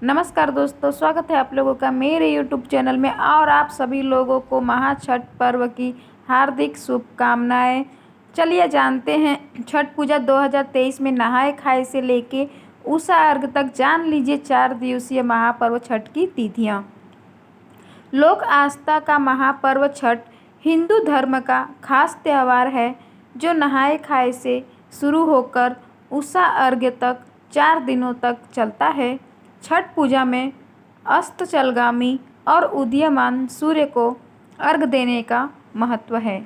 नमस्कार दोस्तों, स्वागत है आप लोगों का मेरे यूट्यूब चैनल में। और आप सभी लोगों को महाछठ पर्व की हार्दिक शुभकामनाएं। चलिए जानते हैं छठ पूजा 2023 में नहाए खाए से लेके उषा अर्घ तक जान लीजिए 4 दिवसीय महापर्व छठ की तिथियां। लोक आस्था का महापर्व छठ हिंदू धर्म का खास त्यौहार है जो नहाए खाए से शुरू होकर उषा अर्घ्य तक 4 दिनों तक चलता है। छठ पूजा में अस्ताचलगामी और उदीयमान सूर्य को अर्घ्य देने का महत्व है।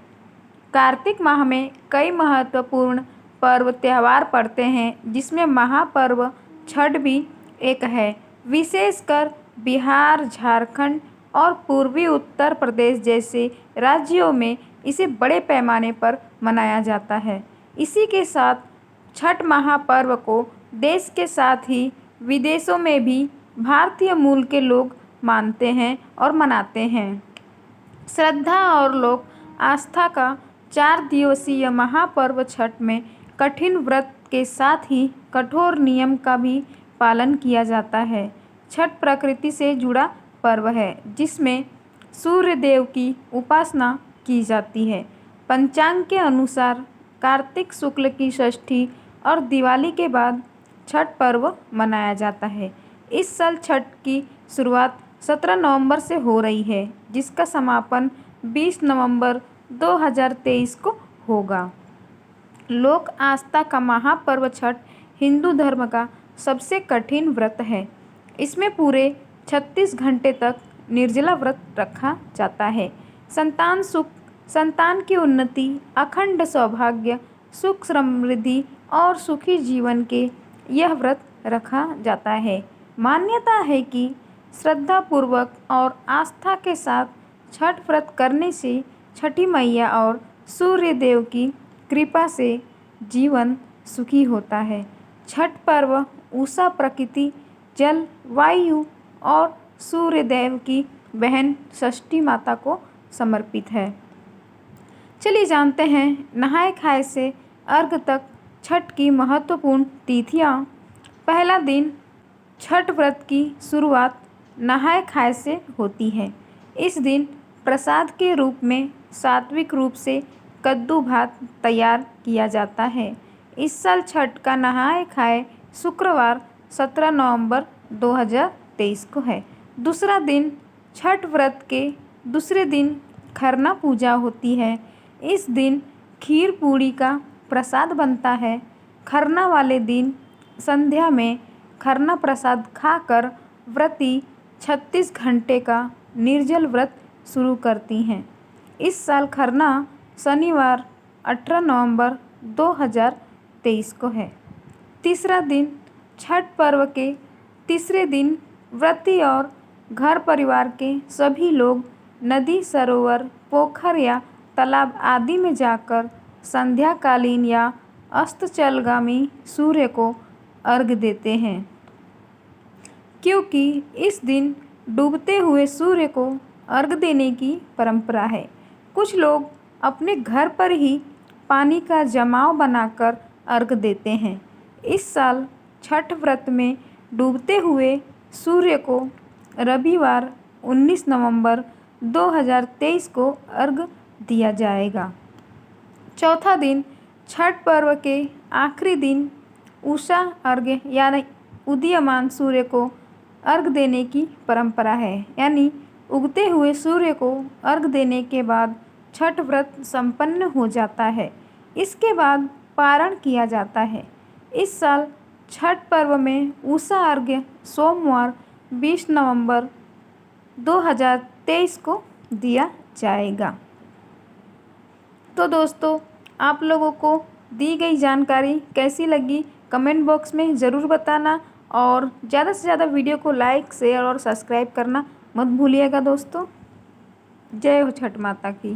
कार्तिक माह में कई महत्वपूर्ण पर्व त्यौहार पड़ते हैं जिसमें महापर्व छठ भी एक है। विशेषकर बिहार, झारखंड और पूर्वी उत्तर प्रदेश जैसे राज्यों में इसे बड़े पैमाने पर मनाया जाता है। इसी के साथ छठ महापर्व को देश के साथ ही विदेशों में भी भारतीय मूल के लोग मानते हैं और मनाते हैं। श्रद्धा और लोक आस्था का 4 दिवसीय महापर्व छठ में कठिन व्रत के साथ ही कठोर नियम का भी पालन किया जाता है। छठ प्रकृति से जुड़ा पर्व है जिसमें सूर्य देव की उपासना की जाती है। पंचांग के अनुसार कार्तिक शुक्ल की षष्ठी और दिवाली के बाद छठ पर्व मनाया जाता है। इस साल छठ की शुरुआत 17 नवंबर से हो रही है जिसका समापन 20 नवंबर 2023 को होगा। लोक आस्था का महापर्व छठ हिंदू धर्म का सबसे कठिन व्रत है। इसमें पूरे 36 घंटे तक निर्जला व्रत रखा जाता है। संतान की उन्नति, अखंड सौभाग्य, सुख समृद्धि और सुखी जीवन के यह व्रत रखा जाता है। मान्यता है कि श्रद्धापूर्वक और आस्था के साथ छठ व्रत करने से छठी मैया और सूर्य देव की कृपा से जीवन सुखी होता है। छठ पर्व उषा प्रकृति, जल, वायु और सूर्य देव की बहन षष्ठी माता को समर्पित है। चलिए जानते हैं नहाए खाए से अर्घ तक छठ की महत्वपूर्ण तिथियां। पहला दिन छठ व्रत की शुरुआत नहाए खाए से होती है। इस दिन प्रसाद के रूप में सात्विक रूप से कद्दू भात तैयार किया जाता है। इस साल छठ का नहाए खाए शुक्रवार 17 नवंबर 2023 को है। दूसरा दिन छठ व्रत के दूसरे दिन खरना पूजा होती है। इस दिन खीर पूड़ी का प्रसाद बनता है। खरना वाले दिन संध्या में खरना प्रसाद खाकर व्रती 36 घंटे का निर्जल व्रत शुरू करती हैं। इस साल खरना शनिवार 18 नवंबर 2023 को है। तीसरा दिन छठ पर्व के तीसरे दिन व्रती और घर परिवार के सभी लोग नदी, सरोवर, पोखर या तालाब आदि में जाकर संध्याकालीन या अस्ताचलगामी सूर्य को अर्घ्य देते हैं क्योंकि इस दिन डूबते हुए सूर्य को अर्घ्य देने की परंपरा है। कुछ लोग अपने घर पर ही पानी का जमाव बनाकर अर्घ्य देते हैं। इस साल छठ व्रत में डूबते हुए सूर्य को रविवार 19 नवंबर 2023 को अर्घ्य दिया जाएगा। चौथा दिन छठ पर्व के आखिरी दिन उषा अर्घ्य यानी उदीयमान सूर्य को अर्घ्य देने की परंपरा है। यानी उगते हुए सूर्य को अर्घ्य देने के बाद छठ व्रत संपन्न हो जाता है। इसके बाद पारण किया जाता है। इस साल छठ पर्व में उषा अर्घ्य सोमवार 20 नवंबर 2023 को दिया जाएगा। तो दोस्तों, आप लोगों को दी गई जानकारी कैसी लगी कमेंट बॉक्स में ज़रूर बताना और ज़्यादा से ज़्यादा वीडियो को लाइक, शेयर और सब्सक्राइब करना मत भूलिएगा दोस्तों। जय हो छठ माता की।